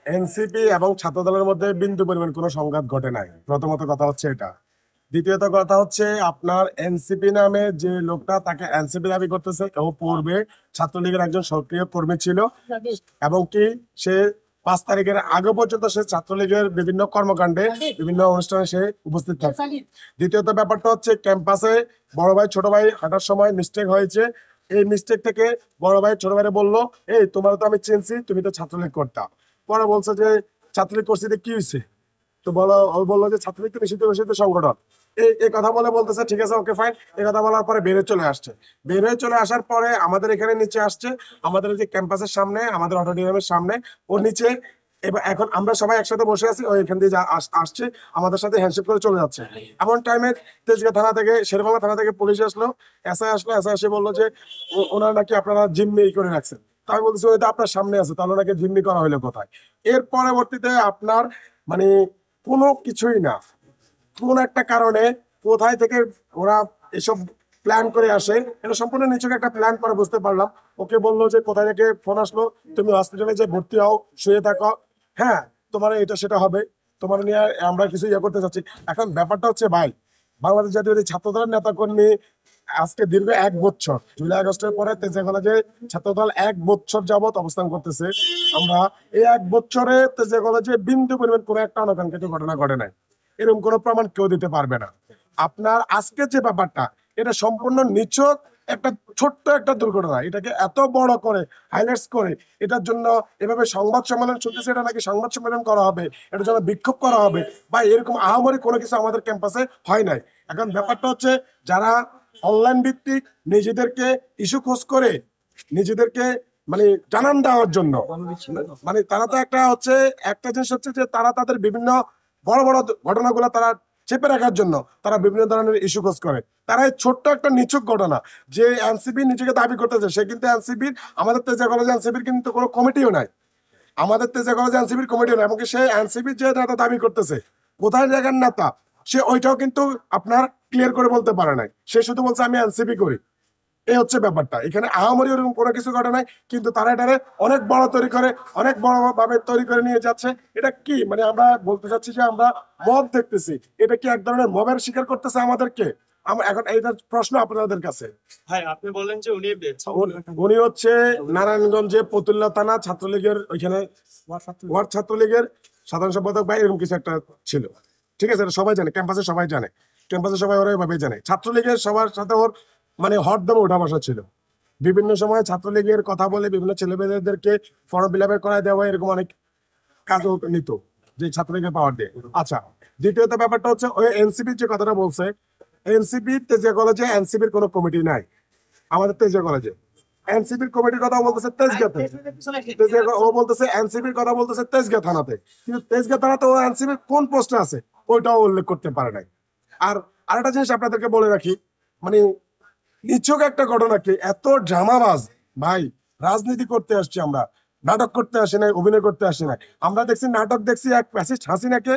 NCP এবং ছাত্রদলের মধ্যে বিন্দু পরিমাণ কোনো সংঘাত ঘটে নাই। প্রথমত কথা হচ্ছে এটা। দ্বিতীয়ত কথা হচ্ছে আপনার এনসিপি নামে যে লোকটা তাকে এনসিপি দাবি করতেছে, ও পূর্বে ছাত্রলীগের একজন সক্রিয় কর্মী ছিল এবং কি সে 5 তারিখের আগে পর্যন্ত সে ছাত্রলীগের বিভিন্ন কর্মকাণ্ডে বিভিন্ন অনুষ্ঠানে সে উপস্থিত থাকে। দ্বিতীয়ত ব্যাপারটা হচ্ছে ক্যাম্পাসে বড় ভাই ছোট ভাই হাঁটার সময় মিস্টেক হয়েছে। এই মিস্টেক থেকে বড় ভাই ছোট ভাইরে বললো, এই তোমার তো আমি চিনছি, তুমি তো ছাত্রলীগ করতা। পরে বলছে যে ছাত্রলীগ করছি কি হয়েছে, তো ও বললো যে ছাত্রলীগ তো নিষিদ্ধ ঘোষিত সংগঠন। এই কথা বলতেছে ঠিক আছে, ওকে ফাইন। এই কথা বলার পরে বের হয়ে চলে আসছে। বের হয়ে চলে আসার পরে আমাদের এখানে নিচে আসছে, আমাদের যে ক্যাম্পাসের সামনে, আমাদের অডিটোরিয়ামের সামনে ওর নিচে। এবার এখন আমরা সবাই একসাথে বসে আছি, ওই এখান দিয়ে আসছে, আমাদের সাথে হ্যান্ডশেক করে চলে যাচ্ছে। এমন টাইমে তেজগাঁ থানা থেকে, শেরেবাংলা থানা থেকে পুলিশ আসলো, এসআই আসলো। এসআই এসে বললো যে ওনারা নাকি আপনারা জিম্মি করে রাখছেন। তা আমি বলতেছি ওই তো আপনার সামনে আছে, তাহলে ওনাকে জিম্মি করা হলো কোথায়? এর পরবর্তীতে আপনার মানে কোনো কিছুই না, কোন একটা কারণে কোথায় থেকে ওরা এসব প্ল্যান করে আসে, এটা সম্পূর্ণ নিচুক একটা প্ল্যান করে বুঝতে পারলাম। ওকে বললো যে কোথায় থেকে ফোন আসলো, তুমি হসপিটালে যে ভর্তি হও, শুয়ে থাকো, হ্যাঁ তোমার এটা সেটা হবে, তোমার নিয়ে আমরা কিছু ইয়ে করতে চাচ্ছি। এখন ব্যাপারটা হচ্ছে ভাই, বাংলাদেশ জাতীয় ছাত্রদলের নেতা কর্মী আজকে দীর্ঘ 1 বছর, জুলাই আগস্টের পরে তেজগাঁ কলেজে ছাত্রদল 1 বছর যাবত অবস্থান করতেছে। আমরা এই 1 বছরে তেজগাঁ কলেজে বিন্দু পরিমাণ কোনো একটা অনাকাঙ্ক্ষিত ঘটনা ঘটে নাই, এরকম কোনো প্রমাণ কেউ দিতে পারবে না। আপনার আজকে যে ব্যাপারটা, এটা সম্পূর্ণ নিছক একটা ছোট্ট একটা দুর্ঘটনা, এটাকে এত বড় করে হাইলাইটস করে এটার জন্য এভাবে সংবাদ সম্মেলন চলতেছে, এটা নাকি সংবাদ সম্মেলন করা হবে, এটার জন্য বিক্ষোভ করা হবে বা এরকম আহামরি কোনো কিছু আমাদের ক্যাম্পাসে হয় নাই। এখন ব্যাপারটা হচ্ছে যারা অনলাইন ভিত্তিক নিজেদেরকে ইস্যু খোঁজ করে নিজেদেরকে মানে জানান দেওয়ার জন্য, মানে তারা তো একটা হচ্ছে, একটা জিনিস হচ্ছে যে তারা তাদের বিভিন্ন বড় বড় ঘটনাগুলো তারা চেপে রাখার জন্য তারা বিভিন্ন ধরনের ইস্যু খোঁজ করে। তারা এই ছোট্ট একটা নিছক ঘটনা, যে এনসিপি নিজেকে দাবি করতেছে, সে কিন্তু এনসিপির, আমাদের তেজগাঁ কলেজ এনসিপির কিন্তু কোনো কমিটিও নাই, আমাদের তেজগাঁ কলেজ এনসিপির কমিটিও নাই। এমনকি সে এনসিপির যে নেতা দাবি করতেছে, কোথায় জায়গার নেতা, সে ওইটাও কিন্তু আপনার ক্লিয়ার করে বলতে পারে নাই। সে শুধু বলছে আমি এনসিপি করি। এই হচ্ছে ব্যাপারটা, এখানে আহামরি ওরকম কোনো কিছু ঘটে নাই, কিন্তু তারা এটারে অনেক বড় তৈরি করে, অনেক বড় ভাবে তৈরি করে নিয়ে যাচ্ছে। এটা কি মানে আমরা বলতে চাচ্ছি যে আমরা মব দেখতেছি, এটা কি এক ধরনের মবের শিকার করতেছে আমাদেরকে? আমরা এখন এইটার প্রশ্ন আপনাদের কাছে। ভাই আপনি বললেন যে উনি হচ্ছে নারায়ণগঞ্জে ফতুল্লা থানা ছাত্রলীগের ওইখানে ওয়ার্ড ছাত্রলীগের সাধারণ সম্পাদক বা এরকম কিছু একটা ছিল। ঠিক আছে, এটা সবাই জানে, ক্যাম্পাসে সবাই জানে, ক্যাম্পাসে সবাই ওরা এভাবে জানে। ছাত্রলীগের সবার সাথে ওর মানে হরদমে ওঠা বসা ছিল। বিভিন্ন সময় ছাত্রলীগের কথা বলে বিভিন্ন ছেলেমেয়েদেরকে ফর্ম ফিল আপ করায় দেওয়া, এরকম অনেক কাজও নিত যে ছাত্রলীগের পাওয়ার দিয়ে। আচ্ছা, দ্বিতীয়ত ব্যাপারটা হচ্ছে ওই এনসিপির যে কথাটা বলছে, এনসিপি তেজগাঁ কলেজে এনসিপির কোনো কমিটি নাই। আমাদের তেজগাঁ কলেজে এনসিপির কমিটির কথা বলতেছে তেজগাঁতে, ও বলতেছে এনসিপির কথা বলতেছে তেজগাঁ থানাতে, কিন্তু তেজগাঁ থানাতে ও এনসিপির কোন পোস্টে আছে ওইটাও উল্লেখ করতে পারে নাই। আর আরেকটা জিনিস আপনাদেরকে বলে রাখি, মানে নিছক একটা ঘটনাকে এত ড্রামাবাজ, ভাই রাজনীতি করতে আসছি আমরা, নাটক করতে আসি নাই, অভিনয় করতে আসি নাই। আমরা দেখছি নাটক, দেখছি এক ফ্যাসিস্ট হাসিনাকে,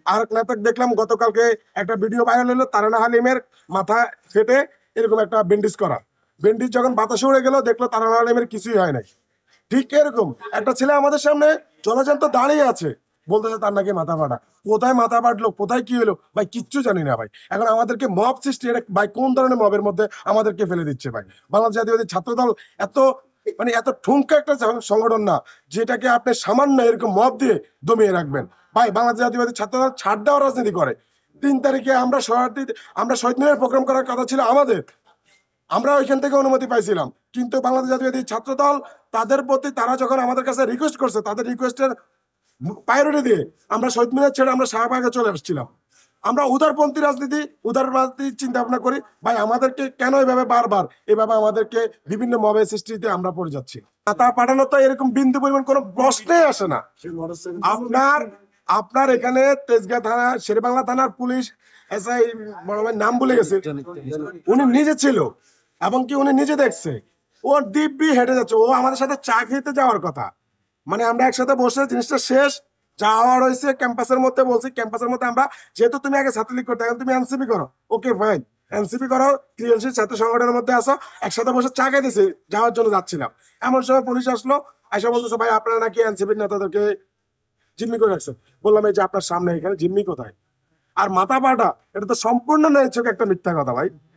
আর নাটক দেখলাম গতকালকে একটা ভিডিও ভাইরাল হলো তারানা হালিমের মাথা ফেটে এরকম একটা ব্যান্ডেজ করা, ব্যান্ডেজ যখন বাতাসে উড়ে গেল দেখলো তারানা হালিমের কিছুই হয় নাই। ঠিক এরকম একটা ছেলে আমাদের সামনে জলজান্ত দাঁড়িয়ে আছে, বলতেছে তার নাকি মাথা ফাটা। কোথায় মাথা ফাটলো, কোথায় কি হলো ভাই কিচ্ছু জানি না ভাই। এখন আমাদেরকে মব সৃষ্টি, এটা ভাই কোন ধরনের মবের মধ্যে আমাদেরকে ফেলে দিচ্ছে ভাই? বাংলাদেশ জাতীয়তাবাদী ছাত্রদল এত মানে এত ঠুনকা একটা সংগঠন না যেটাকে আপনি সামান্য এরকম মব দিয়ে দমিয়ে রাখবেন। ভাই বাংলাদেশ জাতীয়বাদী ছাত্রদল ছাড় দেওয়ার রাজনীতি করে। 3 তারিখে আমরা শহীদ মিনারে প্রোগ্রাম করার কথা ছিল আমাদের, আমরা ওইখান থেকে অনুমতি পাইছিলাম, কিন্তু বাংলাদেশ জাতীয়তাবাদী ছাত্রদল তাদের প্রতি, তারা যখন আমাদের কাছে রিকোয়েস্ট করছে, তাদের রিকোয়েস্টের প্রায়োরিটি দিয়ে আমরা শহীদ মিনার ছেড়ে আমরা শাহবাগে চলে আসছিলাম। আমরা উদারপন্থী রাজনীতি, উদার রাজনীতি চিন্তা ভাবনা করি ভাই, আমাদেরকে কেন এভাবে বারবার এভাবে আমাদেরকে বিভিন্ন মবের সৃষ্টিতে আমরা পড়ে যাচ্ছি? তা পাঠানো তো এরকম বিন্দু পরিমাণ কোনো প্রশ্নই আসে না। আপনার আপনার এখানে তেজগাঁ থানা, শেরেবাংলা থানার পুলিশ এসআই বড় ভাই নাম ভুলে গেছে, উনি নিজে ছিল এবং কি উনি নিজে দেখছে, ও দিব্যি হেঁটে যাচ্ছে, ও আমাদের সাথে চা খেতে যাওয়ার কথা, মানে আমরা একসাথে বসে জিনিসটা শেষ যাওয়ার হয়েছে ক্যাম্পাসের মধ্যে, বলছি ক্যাম্পাসের মধ্যে আমরা, যেহেতু তুমি আগে ছাত্রলীগ করতে, এখন তুমি এনসিপি করো, ওকে ফাইন এনসিপি করো, ক্রিয়াশীল ছাত্র সংগঠনের মধ্যে আসো, একসাথে বসে চা খাইতেছি, যাওয়ার জন্য যাচ্ছিলাম। এমন সময় পুলিশ আসলো, এসে বলতেছে ভাই আপনারা নাকি এনসিপির নেতাদেরকে জিম্মি করে রাখছেন। বললাম এই যে আপনার সামনে এখানে জিম্মি কোথায়? আর মাথা পাটা, এটা তো সম্পূর্ণ ন্যায্য একটা মিথ্যা কথা ভাই।